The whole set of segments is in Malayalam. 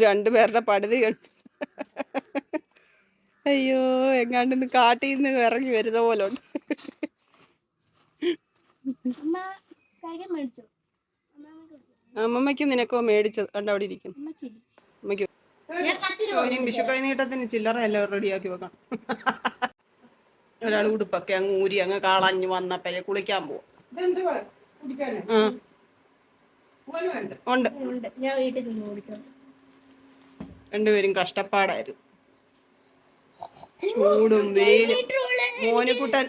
രണ്ടുപേരുടെ പടുതി കണ്ടു. അയ്യോ, എങ്ങാണ്ടിന്ന് കാട്ടിൽ നിന്ന് ഇറങ്ങി വരുന്ന പോലെ ഉണ്ട്. അമ്മമ്മയ്ക്ക് നിനക്കോ മേടിച്ചത് കണ്ട അവിടെ ഇരിക്കുന്നു. അമ്മയ്ക്ക് ഇനി വിഷു കൈനീട്ടത്തിന് ചില്ലറയല്ലോ റെഡിയാക്കി വെക്കാം. ഒരാൾ ഉടുപ്പൊക്കെ അങ്ങ് ഊരി അങ്ങ് കാളഞ്ഞു വന്നപ്പോഴേ കുളിക്കാൻ പോവാം. ഉണ്ട്. രണ്ടുപേരും കഷ്ടപ്പാടായിരുന്നു. ചൂടും വെയിലും. മോനുകുട്ടൻ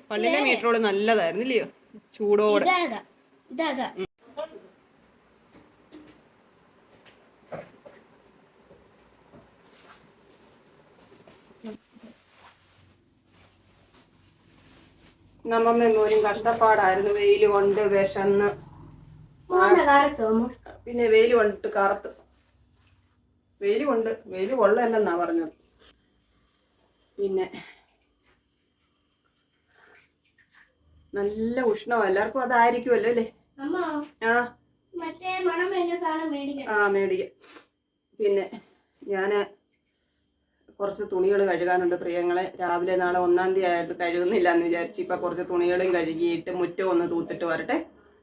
പള്ളിയിലെ മീറ്ററോള് നല്ലതായിരുന്നു ഇല്ലയോ? ചൂടോടെ. നമ്മമ്മ മോനും കഷ്ടപ്പാടായിരുന്നു. വെയിൽ കൊണ്ട് വിശന്ന്, പിന്നെ വെയിൽ കൊണ്ടിട്ട് കറുത്ത്. വെയിൽ കൊള്ളല്ലെന്നാ പറഞ്ഞത്. പിന്നെ നല്ല ഉഷ്ണം, എല്ലാവർക്കും അതായിരിക്കുമല്ലോ അല്ലേ? മേടിക്കാം. പിന്നെ ഞാന് കുറച്ച് തുണികൾ കഴുകാനുണ്ട് പ്രിയങ്ങളെ. രാവിലെ നാളെ 1-ാം തീയതി ആയിട്ട് കഴുകുന്നില്ല എന്ന് വിചാരിച്ചു. ഇപ്പൊ കുറച്ച് തുണികളും കഴുകിയിട്ട് മുറ്റം ഒന്ന് തൂത്തിട്ട് വരട്ടെ.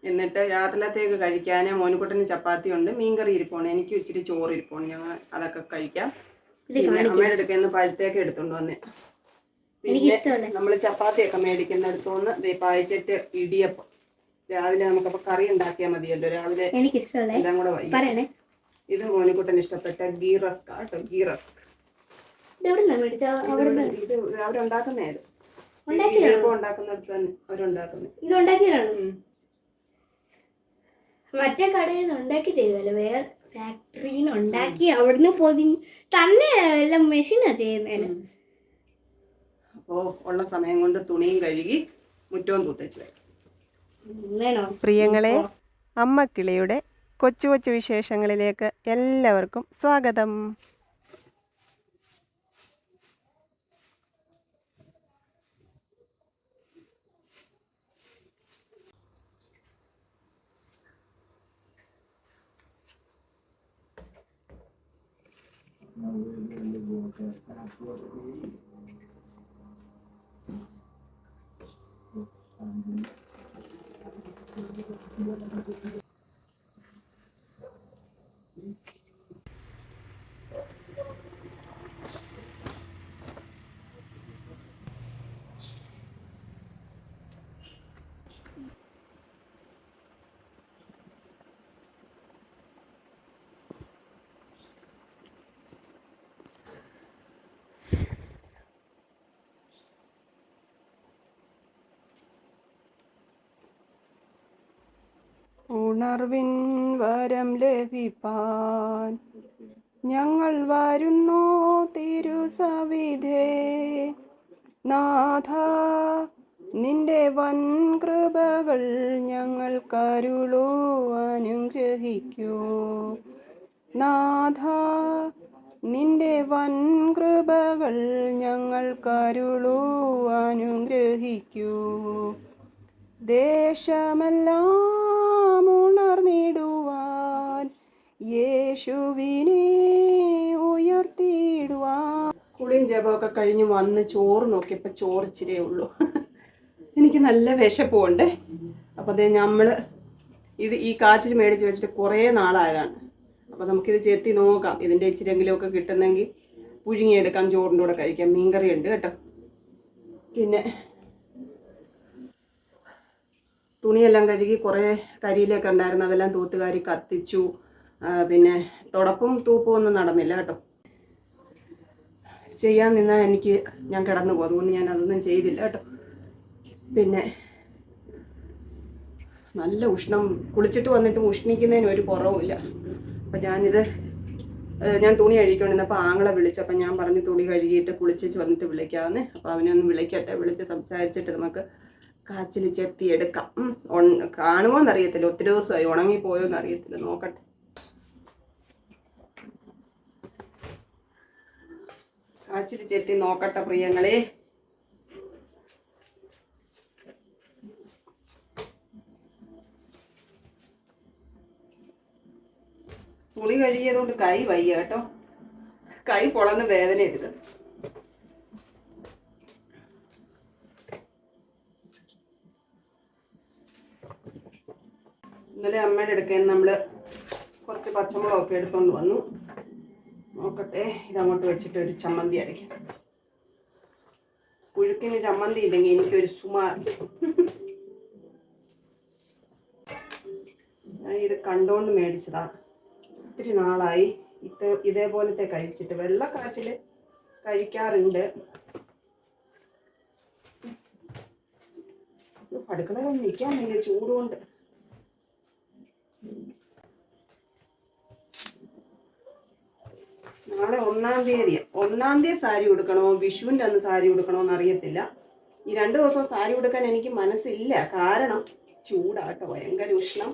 എന്നിട്ട് രാത്രിയിലത്തേക്ക് കഴിക്കാൻ മോനുകുട്ടന് ചപ്പാത്തി ഉണ്ട്, മീൻകറി ഇരിപ്പോണ്, എനിക്ക് ഇച്ചിരി ചോറ് ഇരിപ്പോണ്. ഞങ്ങൾ അതൊക്കെ കഴിക്കാം. പിന്നെ അമ്മയുടെ അടുക്കൽ പഴുത്തേക്ക് എടുത്തോണ്ട് വന്നേ. പിന്നെ നമ്മൾ ചപ്പാത്തിയൊക്കെ മേടിക്കുന്നിടത്തുനിന്ന് പാക്കറ്റ് ഇടിയപ്പം. രാവിലെ നമുക്കപ്പോൾ കറി ഉണ്ടാക്കിയാൽ മതിയല്ലോ. രാവിലെ എല്ലാം കൂടെ വൈകി. ഇത് മോനുകുട്ടന് ഇഷ്ടപ്പെട്ട ഗീ റസ്ക് കേട്ടോ, ഗീ റസ്ക്. ഇത് അവരുണ്ടാക്കുന്നേത്, ഇടിയപ്പം ഉണ്ടാക്കുന്നിടത്ത് തന്നെ അവരുണ്ടാക്കുന്നത്. മറ്റേ കടയിൽ നിന്ന് ഉണ്ടാക്കി തരുമല്ലോ, വേറെ ഫാക്ടറിയിൽ നിന്ന് ഉണ്ടാക്കി അവിടുന്ന് പൊതിഞ്ഞ് തന്നെ എല്ലാം മെഷീനാ ചെയ്യുന്നതിന്. അപ്പോൾ ഉള്ള സമയം കൊണ്ട് തുണിയും കഴുകി മുറ്റവും തൂത്തേച്ച് വരും. പ്രിയങ്ങളെ, അമ്മക്കിളിയുടെ കൊച്ചു കൊച്ചു വിശേഷങ്ങളിലേക്ക് എല്ലാവർക്കും സ്വാഗതം. ഉണർവിൻ വരം ലഭിപ്പാൻ ഞങ്ങൾ വരുന്നു തിരുസവിധേ. നാഥ, നിന്റെ വൻ കൃപകൾ ഞങ്ങൾ കരുളൂ, അനുഗ്രഹിക്കൂ. നാഥ, നിന്റെ വൻ കൃപകൾ ഞങ്ങൾ കരുളൂ, അനുഗ്രഹിക്കൂ. ദേശമെല്ലാം ഉണർന്നിടുവാൻ യേശുവിനെ ഉയർത്തിയിടുവാൻ. കുളിയും ജപമൊക്കെ കഴിഞ്ഞ് വന്ന് ചോറ് നോക്കിയപ്പോൾ ചോറ് ഇച്ചിരിയേ ഉള്ളൂ. എനിക്ക് നല്ല വിശപ്പുണ്ട്. അപ്പോൾ അതേ നമ്മൾ ഈ കാച്ചിൽ മേടിച്ച് വെച്ചിട്ട് കുറേ നാളായതാണ്. അപ്പോൾ നമുക്കിത് ചെത്തി നോക്കാം. ഇതിൻ്റെ ഇച്ചിരെങ്കിലുമൊക്കെ കിട്ടുന്നെങ്കിൽ പുഴുങ്ങിയെടുക്കാം, ചോറിൻ്റെ കൂടെ കഴിക്കാം. മീൻകറി ഉണ്ട് കേട്ടോ. പിന്നെ തുണിയെല്ലാം കഴുകി കുറേ കരിയിലൊക്കെ ഉണ്ടായിരുന്നു, അതെല്ലാം തൂത്തുകാരി കത്തിച്ചു. പിന്നെ തുടപ്പും തൂപ്പും ഒന്നും നടന്നില്ല കേട്ടോ. ചെയ്യാൻ നിന്നാൽ ഞാൻ കിടന്നു പോകും, അതുകൊണ്ട് ഞാൻ അതൊന്നും ചെയ്തില്ല കേട്ടോ. പിന്നെ നല്ല ഉഷ്ണം, കുളിച്ചിട്ട് വന്നിട്ട് ഉഷ്ണിക്കുന്നതിന് ഒരു കുറവുമില്ല. അപ്പം ഞാൻ തുണി കഴുകിക്കൊണ്ടിരുന്നപ്പോൾ ആങ്ങളെ വിളിച്ചപ്പോൾ ഞാൻ പറഞ്ഞു തുണി കഴുകിയിട്ട് കുളിച്ചിട്ട് വന്നിട്ട് വിളിക്കാമെന്ന്. അപ്പോൾ അവനൊന്ന് വിളിക്കട്ടെ, വിളിച്ച് സംസാരിച്ചിട്ട് നമുക്ക് കാച്ചിൽ ചെത്തി എടുക്കാം. കാണുമോയെന്നറിയത്തില്ല, ഒത്തിരി ദിവസമായി, ഉണങ്ങിപ്പോയോന്ന് അറിയത്തില്ല, നോക്കട്ടെ. കാച്ചിൽ ചെത്തി നോക്കട്ടെ പ്രിയങ്ങളെ. തുണി കഴുകിയതുകൊണ്ട് കൈ വയ്യ കേട്ടോ. കൈ പൊളന്ന് വേദന എടുക്കും. ഇന്നലെ അമ്മയുടെ അടുക്കൽ നമ്മൾ കുറച്ച് പച്ചമുളകൊക്കെ എടുത്തുകൊണ്ട് വന്നു. നോക്കട്ടെ, ഇതങ്ങോട്ട് വെച്ചിട്ട് ഒരു ചമ്മന്തി അരയ്ക്കാം. പുഴുക്കിന് ചമ്മന്തി ഇല്ലെങ്കിൽ എനിക്കൊരു സുമാർ. ഞാൻ ഇത് കണ്ടോണ്ട് മേടിച്ചതാ. ഒത്തിരി നാളായി ഇതേപോലത്തെ കഴിച്ചിട്ട്. വെള്ളക്കാച്ചിൽ കഴിക്കാറുണ്ട്. അടുക്കളയിൽ നിൽക്കാൻ വലിയ ചൂടുകൊണ്ട്. നാളെ 1-ാം തീയതി. 1-ാം തീയതി സാരി ഉടുക്കണോ വിഷുവിൻ്റെ അന്ന് സാരി ഉടുക്കണോ എന്നറിയത്തില്ല. ഈ 2 ദിവസം സാരി ഉടുക്കാൻ എനിക്ക് മനസ്സില്ല. കാരണം ചൂടാട്ടോ, ഭയങ്കര ഉഷ്ണം.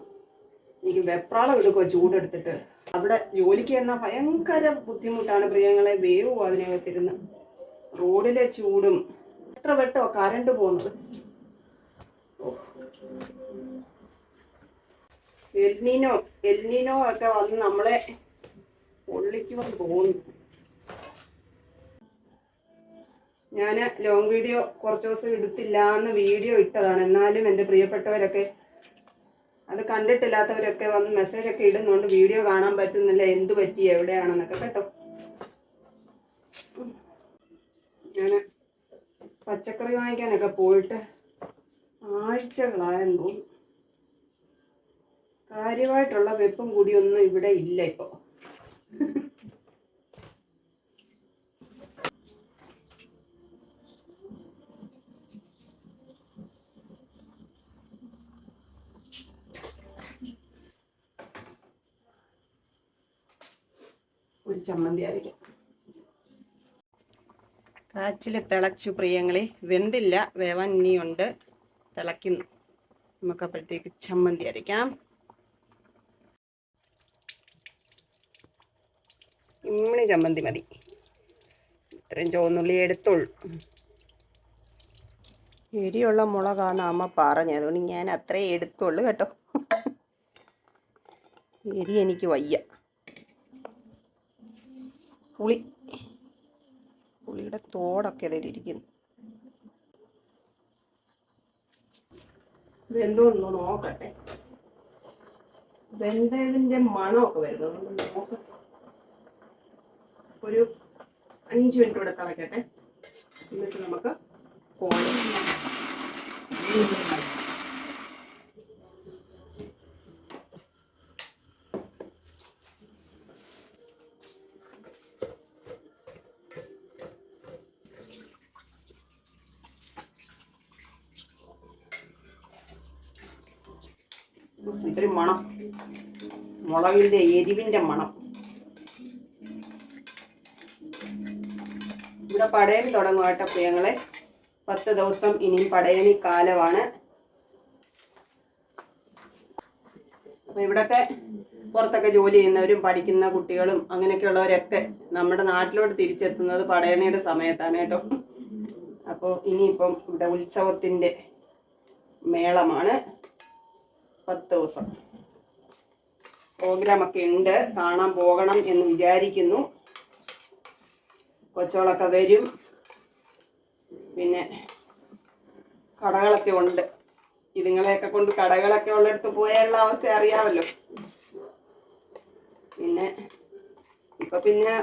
എനിക്ക് വെപ്രാളം എടുക്കുമോ ചൂടെടുത്തിട്ട്. അവിടെ ജോലിക്ക് എന്നാൽ ഭയങ്കര ബുദ്ധിമുട്ടാണ് പ്രിയങ്ങളെ. വേവും അതിനകത്തിരുന്ന്. റോഡിലെ ചൂടും എത്ര വെട്ടോ കറണ്ട് പോകുന്നത്. എൽനീനോ ഒക്കെ വന്ന് നമ്മളെ പൊള്ളിക്കുമെന്ന് തോന്നുന്നു. ഞാൻ ലോങ് വീഡിയോ കുറച്ച് ദിവസം എടുത്തില്ല എന്ന് വീഡിയോ ഇട്ടതാണ്. എന്നാലും എൻ്റെ പ്രിയപ്പെട്ടവരൊക്കെ, അത് കണ്ടിട്ടില്ലാത്തവരൊക്കെ വന്ന് മെസ്സേജൊക്കെ ഇടുന്നുണ്ട്. വീഡിയോ കാണാൻ പറ്റുന്നില്ല, എന്ത് പറ്റി, എവിടെയാണെന്നൊക്കെ കേട്ടോ. ഞാൻ പച്ചക്കറി വാങ്ങിക്കാനൊക്കെ പോയിട്ട് ആഴ്ചകളായെന്ന് തോന്നുന്നു. കാര്യമായിട്ടുള്ള വെപ്പും കൂടിയൊന്നും ഇവിടെ ഇല്ല ഇപ്പോൾ. ഒരു ചമ്മന്തി അരയ്ക്കാം. കാച്ചിൽ തിളച്ചു പ്രിയങ്ങളെ. വെന്തില്ല, വേവാൻ ഇനിയുണ്ട്. തിളയ്ക്കുന്നു. നമുക്കപ്പോഴത്തേക്ക് ചമ്മന്തി അരയ്ക്കാം. ഇമ്മണി ചമ്മന്തി മതി. ഇത്രയും ചുവന്നുള്ളി എടുത്തോളൂ. എരിയുള്ള മുളകാന്ന് അമ്മ പറഞ്ഞു, അതുകൊണ്ട് ഞാൻ അത്രേ എടുത്തോളൂ കേട്ടോ. എരി എനിക്ക് വയ്യ. പുളിയുടെ തോടൊക്കെ അതിലിരിക്കുന്നു. വെന്തോന്ന് നോക്കട്ടെ. വെന്തതിൻ്റെ മണമൊക്കെ വരുന്നത് നോക്കട്ടെ. ഒരു 5 മിനിറ്റ് കൂടെ തിളക്കട്ടെ. എന്നിട്ട് നമുക്ക് കോഴി ഇത്തിരി മണം, മുളകിൻ്റെ എരിവിൻ്റെ മണം. ഇവിടെ പടയണി തുടങ്ങും കേട്ടോ പ്രിയങ്ങളെ. 10 ദിവസം ഇനിയും പടയണി കാലമാണ്. അപ്പൊ ഇവിടൊക്കെ പുറത്തൊക്കെ ജോലി ചെയ്യുന്നവരും പഠിക്കുന്ന കുട്ടികളും അങ്ങനെയൊക്കെയുള്ളവരൊക്കെ നമ്മുടെ നാട്ടിലോട്ട് തിരിച്ചെത്തുന്നത് പടയണിയുടെ സമയത്താണ് കേട്ടോ. അപ്പോൾ ഇനിയിപ്പം ഇവിടെ ഉത്സവത്തിൻ്റെ മേളമാണ്. 10 ദിവസം പ്രോഗ്രാമൊക്കെ ഉണ്ട്. കാണാൻ പോകണം എന്ന് വിചാരിക്കുന്നു. കൊച്ചുകളൊക്കെ വരും. പിന്നെ കടകളൊക്കെ ഉണ്ട്. ഇതുങ്ങളെയൊക്കെ കൊണ്ട് കടകളൊക്കെ ഉള്ളിടത്ത് പോയുള്ള അവസ്ഥ അറിയാമല്ലോ. പിന്നെ ഇപ്പൊ പിന്നെ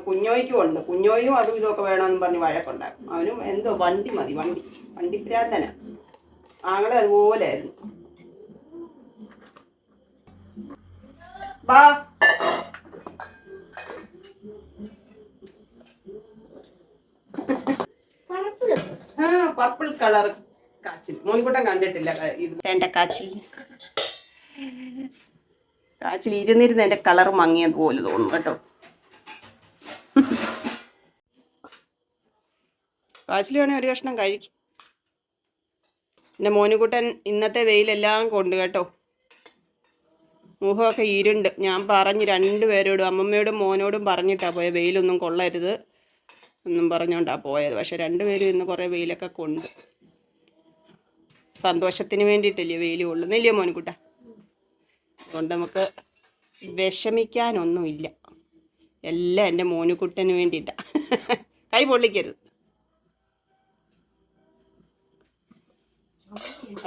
കുഞ്ഞോയ്ക്കും ഉണ്ട്. കുഞ്ഞോയും അതും ഇതൊക്കെ വേണമെന്ന് പറഞ്ഞ് വഴക്കുണ്ടാക്കും. അവനും എന്തോ വണ്ടി മതി, വണ്ടിപ്രാന്തന. ആങ്ങളെ അതുപോലെ ആയിരുന്നു. ബാ പർപ്പിൾ കളർ കാച്ചിൽ മോനിക്കുട്ടൻ കണ്ടിട്ടില്ല. ഇത് എന്റെ കാച്ചിൽ ഇരുന്നിരുന്ന് എന്റെ കളർ മങ്ങിയത് പോലെ തോന്നുന്നു കേട്ടോ. കാച്ചിൽ വേണേ ഒരു കഷ്ണം കഴിക്കും. എൻ്റെ മോനുകുട്ടൻ ഇന്നത്തെ വെയിലെല്ലാം കൊണ്ട് കേട്ടോ. മുഖമൊക്കെ ഇരുണ്ട്. ഞാൻ പറഞ്ഞ് 2 പേരോടും, അമ്മമ്മയോടും മോനോടും പറഞ്ഞിട്ടാ പോയത് വെയിലൊന്നും കൊള്ളരുത് എന്നും പറഞ്ഞുകൊണ്ടാണ് പോയത്. പക്ഷെ 2 പേരും ഇന്ന് കുറേ വെയിലൊക്കെ കൊണ്ട്. സന്തോഷത്തിന് വേണ്ടിയിട്ടല്ലേ വെയിൽ കൊള്ളുന്നില്ലയോ മോനുകുട്ട? അതുകൊണ്ട് നമുക്ക് വിഷമിക്കാനൊന്നുമില്ല. എല്ലാം എൻ്റെ മോനുകുട്ടന് വേണ്ടിയിട്ടാണ്. കൈ പൊള്ളിക്കരുത്.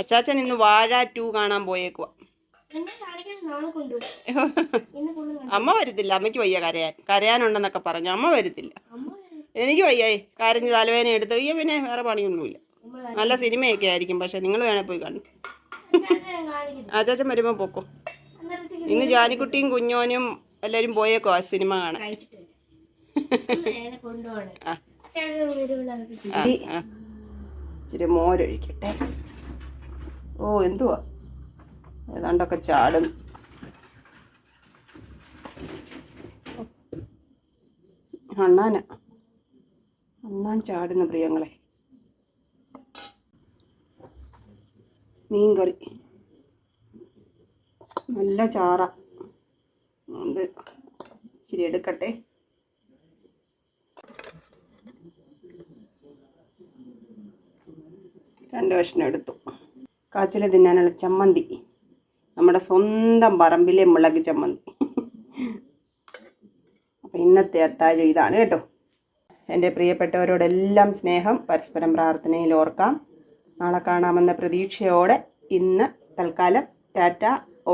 അച്ചാച്ചൻ ഇന്ന് വാഴ 2 കാണാൻ പോയേക്കുവാ. അമ്മ വരത്തില്ല, അമ്മയ്ക്ക് വയ്യ കരയാനുണ്ടെന്നൊക്കെ പറഞ്ഞു. അമ്മ വരത്തില്ല, എനിക്ക് വയ്യായി. കരഞ്ഞ് തലവേദന എടുത്ത് വയ്യ, പിന്നെ വേറെ പണിയൊന്നുമില്ല. നല്ല സിനിമയൊക്കെ ആയിരിക്കും, പക്ഷെ നിങ്ങൾ വേണേൽ പോയി കണ്ടു. അച്ചാച്ചൻ വരുമ്പോൾ പൊക്കോ. ഇന്ന് ജാനിക്കുട്ടിയും കുഞ്ഞോനും എല്ലാവരും പോയേക്കോ ആ സിനിമ കാണാൻ. ഇച്ചിരി മോരൊഴിക്കട്ടെ. ഓ എന്തുവാ ഏതാണ്ടൊക്കെ ചാടും. അണ്ണാൻ ചാടുന്ന പ്രിയങ്ങളെ. മീൻകറി നല്ല ചാറ ഉണ്ട്, ഇച്ചിരി എടുക്കട്ടെ. രണ്ട് കഷ്ണം എടുത്തു. കാച്ചിൽ തിന്നാനുള്ള ചമ്മന്തി, നമ്മുടെ സ്വന്തം പറമ്പിലെ മുളക് ചമ്മന്തി. അപ്പം ഇന്നത്തെ അത്താഴം ഇതാണ് കേട്ടോ. എൻ്റെ പ്രിയപ്പെട്ടവരോടെല്ലാം സ്നേഹം, പരസ്പരം പ്രാർത്ഥനയിൽ ഓർക്കാം. നാളെ കാണാമെന്ന പ്രതീക്ഷയോടെ ഇന്ന് തൽക്കാലം tata.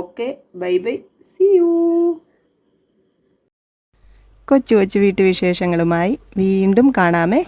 Okay, bye bye, see you. കൊച്ചു കൊച്ചു വീട്ടുവിശേഷങ്ങളുമായി വീണ്ടും കാണാമേ.